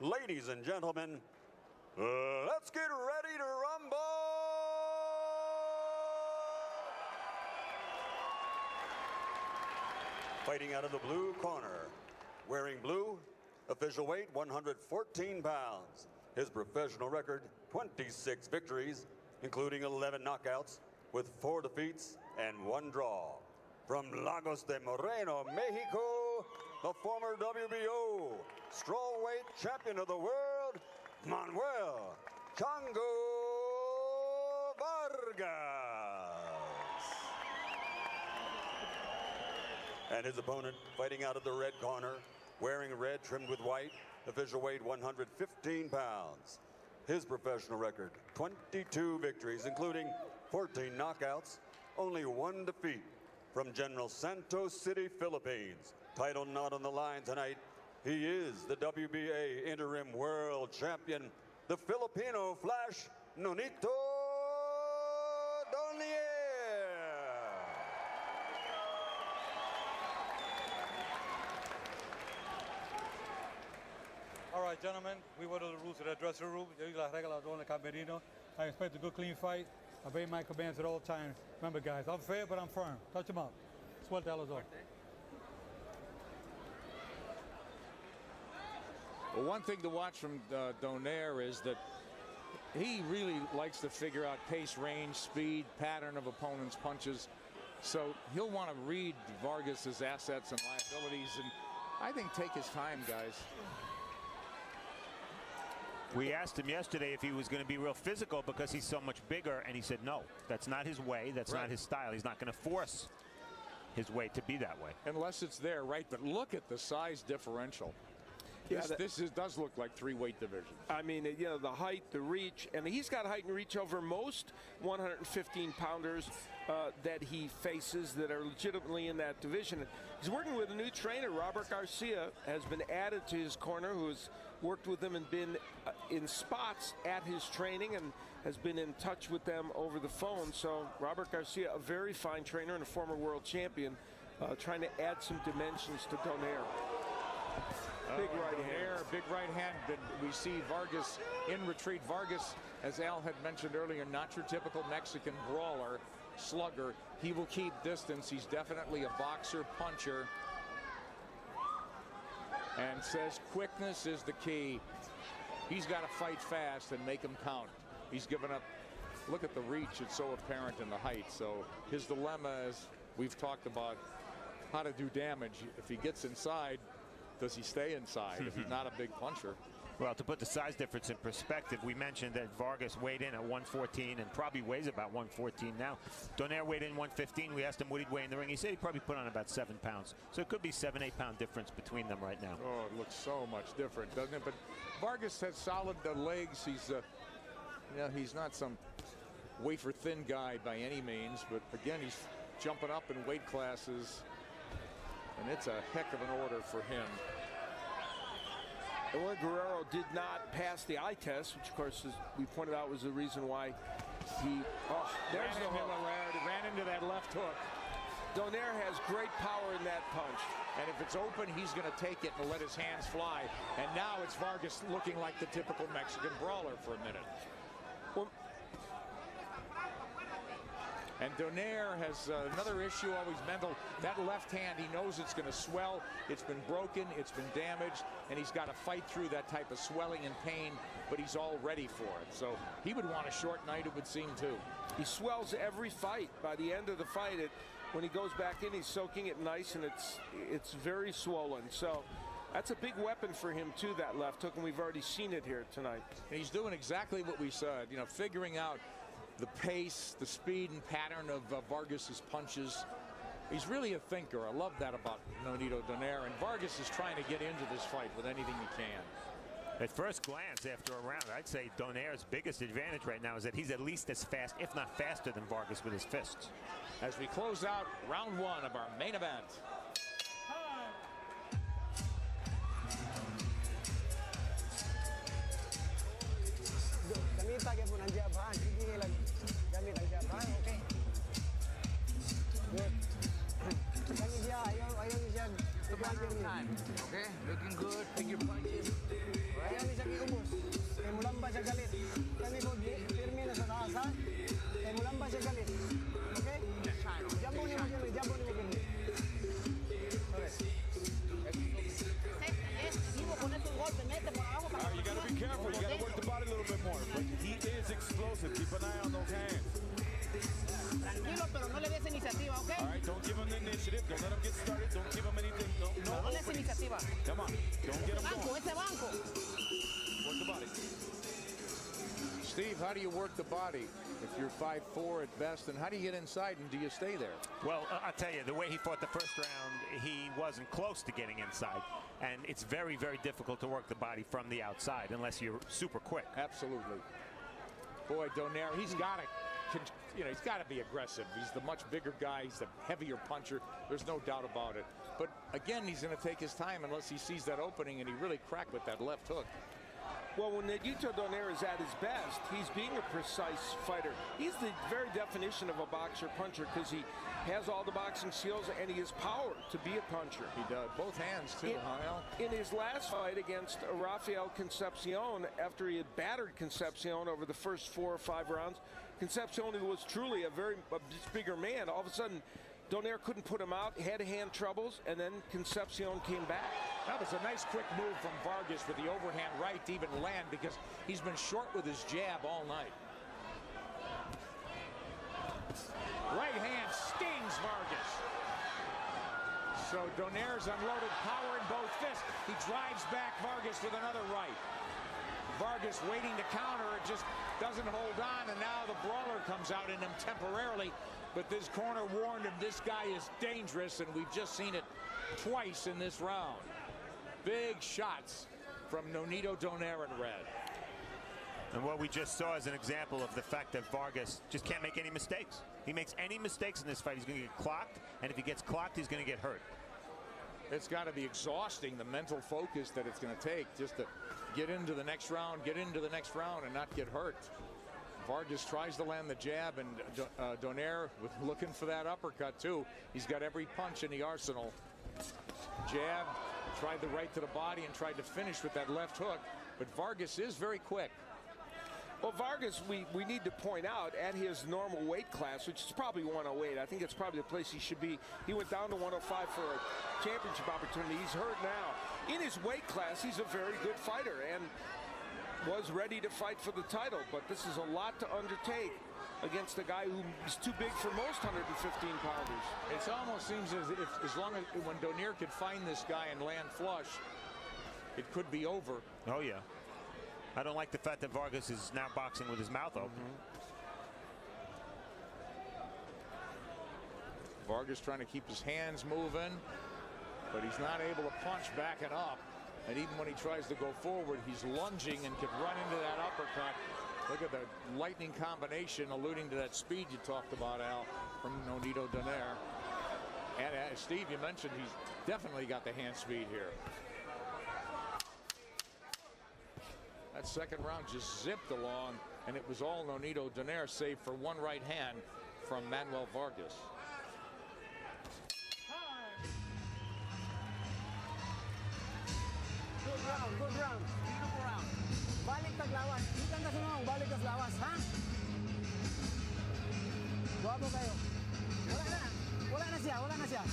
Ladies and gentlemen, let's get ready to rumble! Fighting out of the blue corner, wearing blue, official weight 114 pounds. His professional record, 26 victories, including 11 knockouts, with 4 defeats and 1 draw. From Lagos de Moreno, Mexico, the former WBO strawweight champion of the world, Manuel Chango Vargas. And his opponent, fighting out of the red corner, wearing red trimmed with white, official weight 115 pounds. His professional record, 22 victories, including 14 knockouts, only 1 defeat. From General Santos City, Philippines. Title not on the line tonight. He is the WBA interim world champion, the Filipino Flash, Nonito Donaire. All right, gentlemen, we went to the rules of the dressing room. I expect a good, clean fight. I obey my commands at all times. Remember, guys, I'm fair, but I'm firm. Touch them up. Suelta a los dos. Well, one thing to watch from Donaire is that he really likes to figure out pace, range, speed, pattern of opponents' punches. So he'll want to read Vargas's assets and liabilities, and I think take his time, guys. We asked him yesterday if he was going to be real physical because he's so much bigger, and he said no, that's not his way, that's not his style. He's not going to force his way to be that way. Unless it's there, right? But look at the size differential. Yeah, this does look like 3-weight divisions. I mean, you know, the height, the reach, and he's got height and reach over most 115-pounders that he faces that are legitimately in that division. He's working with a new trainer. Robert Garcia has been added to his corner, who has worked with him and been in spots at his training and has been in touch with them over the phone. So Robert Garcia, a very fine trainer and a former world champion, trying to add some dimensions to Donaire. Big right hand. Big right hand. We see Vargas in retreat. Vargas, as Al had mentioned earlier, not your typical Mexican brawler, slugger. He will keep distance. He's definitely a boxer, puncher. And says quickness is the key. He's got to fight fast and make him count. He's given up. Look at the reach. It's so apparent in the height. So his dilemma is, we've talked about how to do damage. If he gets inside, does he stay inside if he's not a big puncher? Well, to put the size difference in perspective, we mentioned that Vargas weighed in at 114 and probably weighs about 114 now. Donaire weighed in 115. We asked him what he'd weigh in the ring. He said he probably put on about 7 pounds. So it could be 7-8 pound difference between them right now. Oh, it looks so much different, doesn't it? But Vargas has solid legs. He's, you know, he's not some wafer thin guy by any means, but again, he's jumping up in weight classes, and it's a heck of an order for him. Well, Guerrero did not pass the eye test, which, of course, as we pointed out, was the reason why he... Oh, there's the hook. Ran into that left hook. Donaire has great power in that punch. And if it's open, he's going to take it and let his hands fly. And now it's Vargas looking like the typical Mexican brawler for a minute. Well, and Donaire has another issue, always mental. That left hand, he knows it's going to swell. It's been broken, it's been damaged, and he's got to fight through that type of swelling and pain, but he's all ready for it. So he would want a short night, it would seem, too. He swells every fight. By the end of the fight, when he goes back in, he's soaking it nice, and it's very swollen. So that's a big weapon for him, too, that left hook, and we've already seen it here tonight. And he's doing exactly what we said, you know, figuring out the pace, the speed and pattern of Vargas's punches. He's really a thinker. I love that about Nonito Donaire. And Vargas is trying to get into this fight with anything he can. At first glance, after a round, I'd say Donaire's biggest advantage right now is that he's at least as fast, if not faster, than Vargas with his fists. As we close out round 1 of our main event. Pakai pun ang jabaan, sige lang gamit ang jabaan, okay. Good. Lagi dia, ayaw siya. It's a matter of time, okay? Looking good, pick your punches. Ayaw Steve, how do you work the body if you're 5'4" at best, and how do you get inside, and do you stay there? Well, I'll tell you, the way he fought the first round, he wasn't close to getting inside. And it's very, very difficult to work the body from the outside unless you're super quick. Absolutely. Boy, Donaire, he's got to, he's got to be aggressive. He's the much bigger guy. He's a heavier puncher. There's no doubt about it. But again, he's going to take his time unless he sees that opening, and he really cracked with that left hook. Well, when Nonito Donaire is at his best, he's being a precise fighter. He's the very definition of a boxer-puncher because he has all the boxing skills and he has power to be a puncher. He does. Both hands, too, Al? In his last fight against Rafael Concepcion, after he had battered Concepcion over the first 4 or 5 rounds, Concepcion was truly a bigger man. All of a sudden, Donaire couldn't put him out, hand-to-hand troubles, and then Concepcion came back. That was a nice quick move from Vargas with the overhand right to even land because he's been short with his jab all night. Right hand stings Vargas. So Donaire's unloaded power in both fists. He drives back Vargas with another right. Vargas waiting to counter, it just doesn't hold on, and now the brawler comes out in him temporarily. But this corner warned him this guy is dangerous, and we've just seen it twice in this round. Big shots from Nonito Donaire in red. And what we just saw is an example of the fact that Vargas just can't make any mistakes. He makes any mistakes in this fight, he's going to get clocked, and if he gets clocked, he's going to get hurt. It's got to be exhausting, the mental focus that it's going to take just to get into the next round, and not get hurt. Vargas tries to land the jab, and Donaire looking for that uppercut, too. He's got every punch in the arsenal. Jab, tried the right to the body, and tried to finish with that left hook. But Vargas is very quick. Well, Vargas, we need to point out, at his normal weight class, which is probably 108, I think it's probably the place he should be. He went down to 105 for a championship opportunity. He's hurt now. In his weight class, he's a very good fighter and was ready to fight for the title. But this is a lot to undertake against a guy who is too big for most 115-pounders. It almost seems as if when Donaire could find this guy and land flush, it could be over. Oh, yeah. I don't like the fact that Vargas is now boxing with his mouth open. Vargas trying to keep his hands moving, but he's not able to punch backing up. And even when he tries to go forward, he's lunging and can run into that uppercut. Look at the lightning combination, alluding to that speed you talked about, Al, from Nonito Donaire. And Steve, you mentioned he's definitely got the hand speed here. That second round just zipped along, and it was all Nonito Donaire, save for one right hand from Manuel Vargas. Good round. Beautiful round. Balik tag lawas. Ikan ka sumang, balik tas lawas, ha? Guwapo kayo. Wala na siya.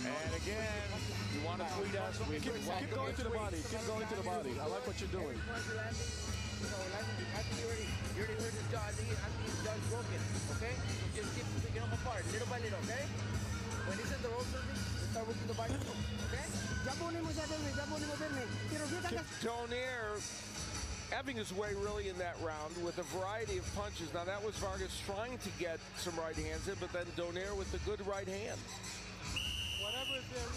And again, you want to tweet us? Keep going to the body. Keep going to the body. I like what you're doing. You already heard his jaw. I think his jaw is broken. Okay? So just keep picking them apart, little by little, okay? When he's in the rope surfing, start working the body. Okay? Jabunin mo siya, Dermy. Donaire having his way really in that round with a variety of punches. Now that was Vargas trying to get some right hands in, but then Donaire with the good right hand.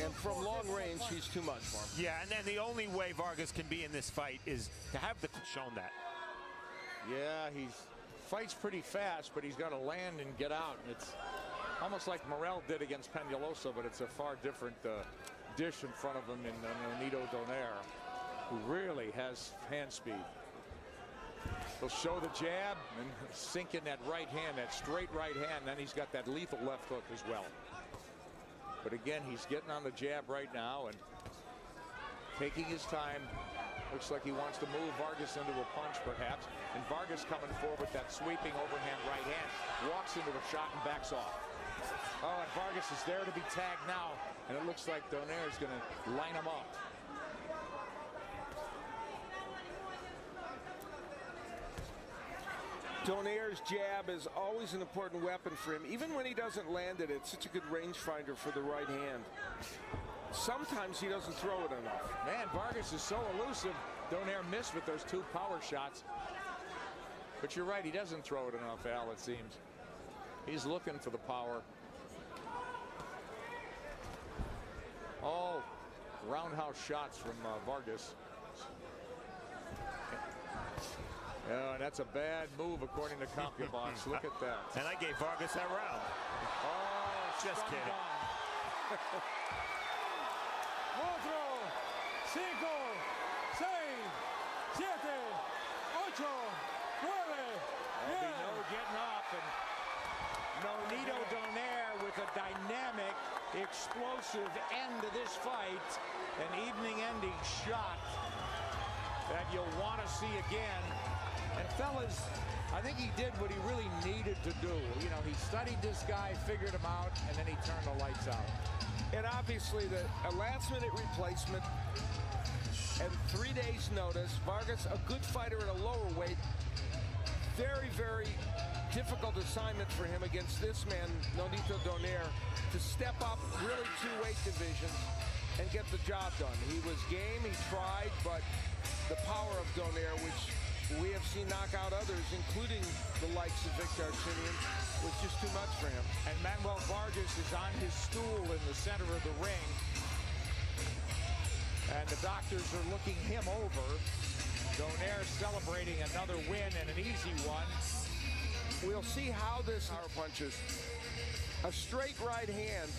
And from long range, he's too much for him. Yeah, and then the only way Vargas can be in this fight is to have shown that. Yeah, he fights pretty fast, but he's got to land and get out. It's almost like Morel did against Peñalosa, but it's a far different dish in front of him in Nonito Donaire, who really has hand speed. He'll show the jab and sink in that right hand, that straight right hand. Then he's got that lethal left hook as well. But again, he's getting on the jab right now and taking his time. Looks like he wants to move Vargas into a punch, perhaps. And Vargas coming forward with that sweeping overhand right hand. Walks into a shot and backs off. Oh, and Vargas is there to be tagged now. And it looks like Donaire is going to line him up. Donaire's jab is always an important weapon for him. Even when he doesn't land it, it's such a good rangefinder for the right hand. sometimes he doesn't throw it enough. Man, Vargas is so elusive. Donaire missed with those 2 power shots. But you're right, he doesn't throw it enough, Al, it seems. He's looking for the power. Oh, roundhouse shots from Vargas. Yeah, that's a bad move according to CompuBox. Look at that. And I gave Vargas that round. Oh, just kidding. Cuatro, 5, 6, 7, 8, 9. There'll be no getting up. And Nonito Donaire with a dynamic, explosive end to this fight. An evening-ending shot that you'll want to see again. And fellas, I think he did what he really needed to do. You know, he studied this guy, figured him out, and then he turned the lights out. And obviously, a last-minute replacement and 3 days' notice. Vargas, a good fighter at a lower weight. Very, very difficult assignment for him against this man, Nonito Donaire, to step up really 2 weight divisions and get the job done. He was game, he tried, but the power of Donaire, which we have seen knock out others, including the likes of Victor Artinian, was just too much for him. And Manuel Vargas is on his stool in the center of the ring. And the doctors are looking him over. Donaire celebrating another win and an easy one. We'll see how this power punches. A straight right hand.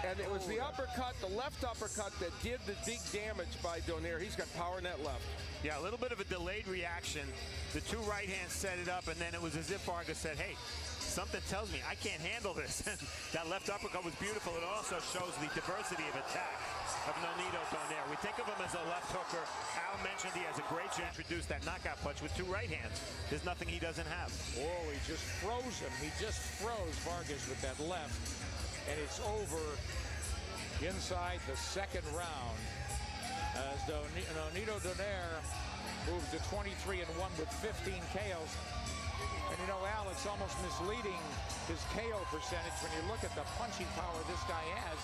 And it was the uppercut, the left uppercut, that did the big damage by Donaire. He's got power in that left. Yeah, a little bit of a delayed reaction. The 2 right hands set it up, and then it was as if Vargas said, hey, something tells me I can't handle this. That left uppercut was beautiful. It also shows the diversity of attack of Nonito Donaire. We think of him as a left hooker. Al mentioned he has a great chance to introduce that knockout punch with 2 right hands. There's nothing he doesn't have. Oh, he just froze him. He just froze Vargas with that left. And it's over inside the 2nd round as Nonito Donaire moves to 23-1 with 15 KOs. And you know, Al, it's almost misleading, his KO percentage, when you look at the punching power this guy has.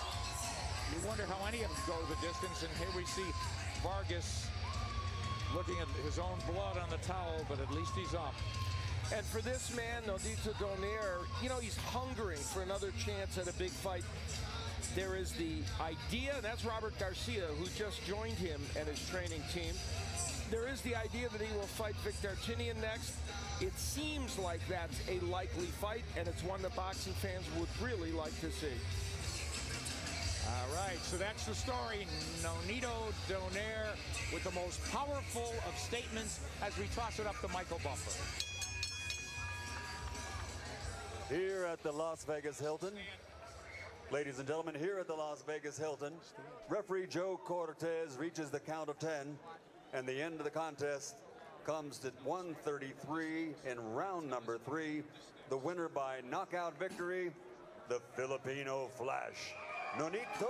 You wonder how any of them go the distance. And here we see Vargas looking at his own blood on the towel, but at least he's up. And for this man, Nonito Donaire, you know, he's hungering for another chance at a big fight. There is the idea, and that's Robert Garcia, who just joined him and his training team. There is the idea that he will fight Victor Artinian next. It seems like that's a likely fight, and it's one that boxing fans would really like to see. All right, so that's the story. Nonito Donaire with the most powerful of statements as we toss it up to Michael Buffer. Here at the Las Vegas Hilton, ladies and gentlemen, here at the Las Vegas Hilton, referee Joe Cortez reaches the count of 10, and the end of the contest comes to 133 in round number 3. The winner by knockout victory, the Filipino Flash, Nonito